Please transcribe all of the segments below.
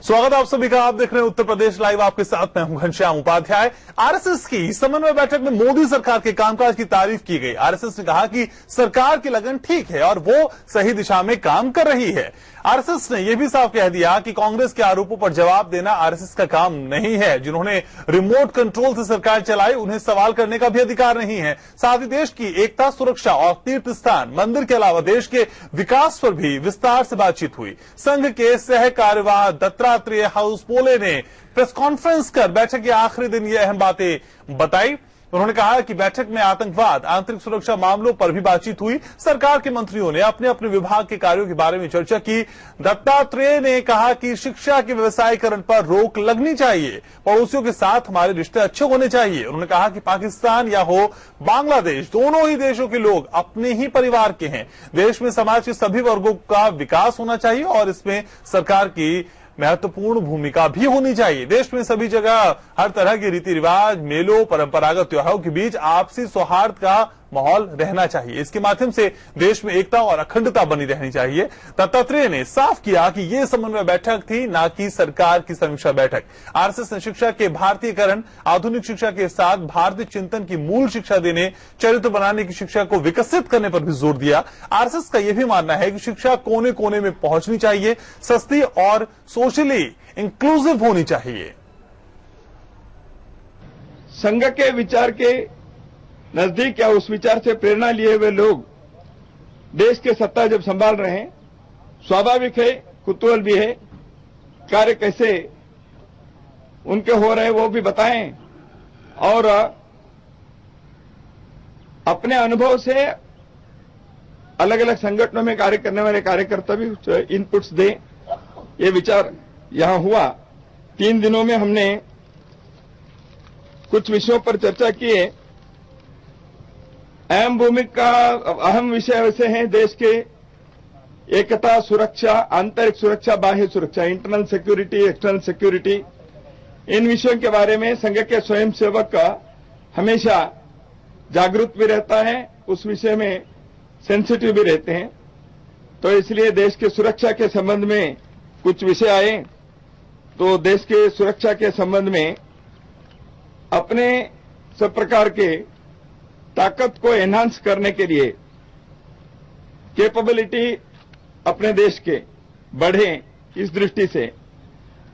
स्वागत है आप सभी का। आप देख रहे हैं उत्तर प्रदेश लाइव। आपके साथ मैं हूं घनश्याम उपाध्याय। आरएसएस की समन्वय बैठक में मोदी सरकार के कामकाज की तारीफ की गई। आरएसएस ने कहा कि सरकार की लगन ठीक है और वो सही दिशा में काम कर रही है। आरएसएस ने यह भी साफ कह दिया कि कांग्रेस के आरोपों पर जवाब देना आरएसएस का काम नहीं है। जिन्होंने रिमोट कंट्रोल से सरकार चलाई, उन्हें सवाल करने का भी अधिकार नहीं है। साथ ही देश की एकता, सुरक्षा और तीर्थ स्थान, मंदिर के अलावा देश के विकास पर भी विस्तार से बातचीत हुई। संघ के सह कार्यवाह दत्तात्रेय हाउसपोले ने प्रेस कॉन्फ्रेंस कर बैठक के आखिरी दिन ये अहम बातें बताई। उन्होंने कहा कि बैठक में आतंकवाद, आंतरिक सुरक्षा मामलों पर भी बातचीत हुई। सरकार के मंत्रियों ने अपने अपने विभाग के कार्यों के बारे में चर्चा की। दत्तात्रेय ने कहा कि शिक्षा के व्यवसायीकरण पर रोक लगनी चाहिए। पड़ोसियों के साथ हमारे रिश्ते अच्छे होने चाहिए। उन्होंने कहा कि पाकिस्तान या हो बांग्लादेश, दोनों ही देशों के लोग अपने ही परिवार के हैं। देश में समाज के सभी वर्गों का विकास होना चाहिए और इसमें सरकार की महत्वपूर्ण भूमिका भी होनी चाहिए। देश में सभी जगह हर तरह के रीति रिवाज, मेलों, परंपरागत त्योहारों के बीच आपसी सौहार्द का माहौल रहना चाहिए। इसके माध्यम से देश में एकता और अखंडता बनी रहनी चाहिए। दत्तात्रेय ने साफ किया कि यह समन्वय बैठक थी, न कि सरकार की समीक्षा बैठक। आरएसएस ने शिक्षा के भारतीयकरण, आधुनिक शिक्षा के साथ भारतीय चिंतन की मूल शिक्षा देने, चरित्र बनाने की शिक्षा को विकसित करने पर भी जोर दिया। आरएसएस का यह भी मानना है कि शिक्षा कोने कोने में पहुंचनी चाहिए, सस्ती और सोशली इंक्लूसिव होनी चाहिए। संघ के विचार के नजदीक या उस विचार से प्रेरणा लिए हुए लोग देश के सत्ता जब संभाल रहे हैं, स्वाभाविक है, कुतूहल भी है, कार्य कैसे उनके हो रहे हैं वो भी बताएं और अपने अनुभव से अलग अलग संगठनों में कार्य करने वाले कार्यकर्ता भी इनपुट्स दें। ये विचार यहां हुआ। 3 दिनों में हमने कुछ विषयों पर चर्चा की है। अहम विषय वैसे हैं देश के एकता, सुरक्षा, आंतरिक सुरक्षा, बाह्य सुरक्षा, इंटरनल सिक्योरिटी, एक्सटर्नल सिक्योरिटी। इन विषयों के बारे में संघ के स्वयंसेवक हमेशा जागरूक भी रहता है, उस विषय में सेंसिटिव भी रहते हैं। तो इसलिए देश के सुरक्षा के संबंध में कुछ विषय आए, तो देश के सुरक्षा के संबंध में अपने सब प्रकार के ताकत को एनहांस करने के लिए, कैपेबिलिटी अपने देश के बढ़े, इस दृष्टि से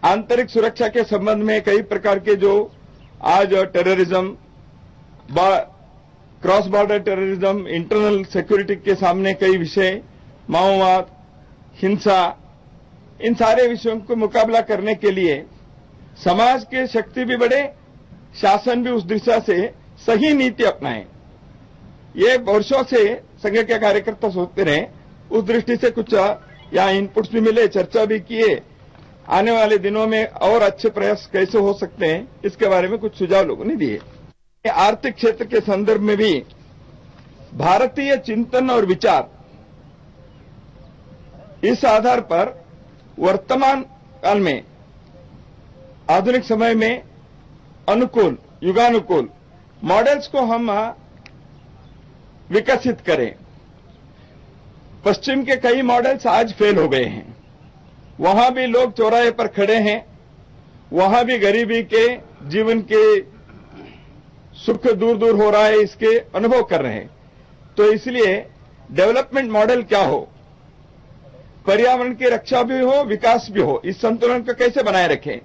आंतरिक सुरक्षा के संबंध में कई प्रकार के जो आज terrorism, cross border terrorism, internal security के सामने कई विषय, माओवाद, हिंसा, इन सारे विषयों को मुकाबला करने के लिए समाज की शक्ति भी बढ़े, शासन भी उस दिशा से सही नीति अपनाए। ये वर्षों से संघ के कार्यकर्ता सोचते रहे, उस दृष्टि से कुछ यहाँ इनपुट्स भी मिले, चर्चा भी किए। आने वाले दिनों में और अच्छे प्रयास कैसे हो सकते हैं, इसके बारे में कुछ सुझाव लोगों ने दिए। आर्थिक क्षेत्र के संदर्भ में भी भारतीय चिंतन और विचार, इस आधार पर वर्तमान काल में, आधुनिक समय में अनुकूल, युगानुकूल मॉडल्स को हम विकसित करें। पश्चिम के कई मॉडल्स आज फेल हो गए हैं। वहां भी लोग चौराहे पर खड़े हैं, वहां भी गरीबी के, जीवन के सुख दूर दूर हो रहा है, इसके अनुभव कर रहे हैं। तो इसलिए डेवलपमेंट मॉडल क्या हो, पर्यावरण की रक्षा भी हो, विकास भी हो, इस संतुलन को कैसे बनाए रखें।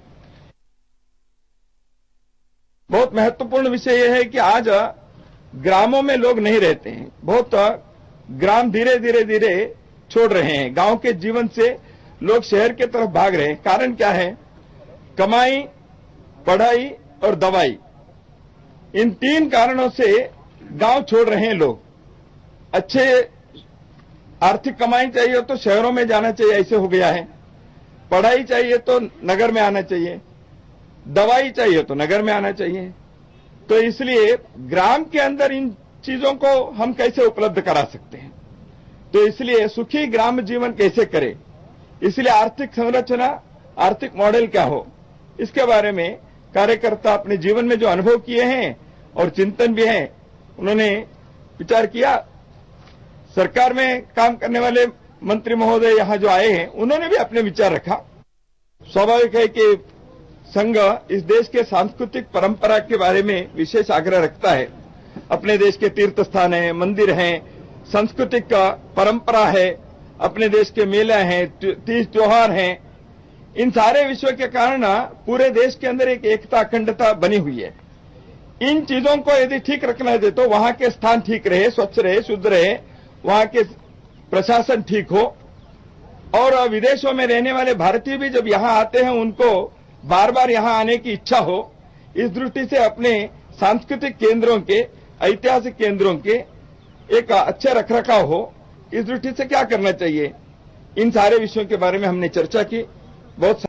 बहुत महत्वपूर्ण विषय यह है कि आज ग्रामों में लोग नहीं रहते हैं। बहुत ग्राम धीरे धीरे छोड़ रहे हैं। गांव के जीवन से लोग शहर के तरफ भाग रहे हैं। कारण क्या है? कमाई, पढ़ाई और दवाई, इन 3 कारणों से गांव छोड़ रहे हैं लोग। अच्छे आर्थिक कमाई चाहिए तो शहरों में जाना चाहिए, ऐसे हो गया है। पढ़ाई चाहिए तो नगर में आना चाहिए, दवाई चाहिए तो नगर में आना चाहिए। तो इसलिए ग्राम के अंदर इन चीजों को हम कैसे उपलब्ध करा सकते हैं, तो इसलिए सुखी ग्राम जीवन कैसे करें, इसलिए आर्थिक संरचना, आर्थिक मॉडल क्या हो, इसके बारे में कार्यकर्ता अपने जीवन में जो अनुभव किए हैं और चिंतन भी है, उन्होंने विचार किया। सरकार में काम करने वाले मंत्री महोदय यहां जो आए हैं, उन्होंने भी अपने विचार रखा। स्वाभाविक है कि संघ इस देश के सांस्कृतिक परंपरा के बारे में विशेष आग्रह रखता है। अपने देश के तीर्थ स्थान हैं, मंदिर हैं, सांस्कृतिक परंपरा है, अपने देश के मेले हैं, तीज त्योहार हैं। इन सारे विषयों के कारण पूरे देश के अंदर एक एकता अखंडता बनी हुई है। इन चीजों को यदि ठीक रखना है तो वहां के स्थान ठीक रहे, स्वच्छ रहे, शुद्ध रहे, वहां के प्रशासन ठीक हो, और विदेशों में रहने वाले भारतीय भी जब यहां आते हैं उनको बार बार यहां आने की इच्छा हो। इस दृष्टि से अपने सांस्कृतिक केंद्रों के, ऐतिहासिक केंद्रों के एक अच्छा रखरखाव हो, इस दृष्टि से क्या करना चाहिए, इन सारे विषयों के बारे में हमने चर्चा की। बहुत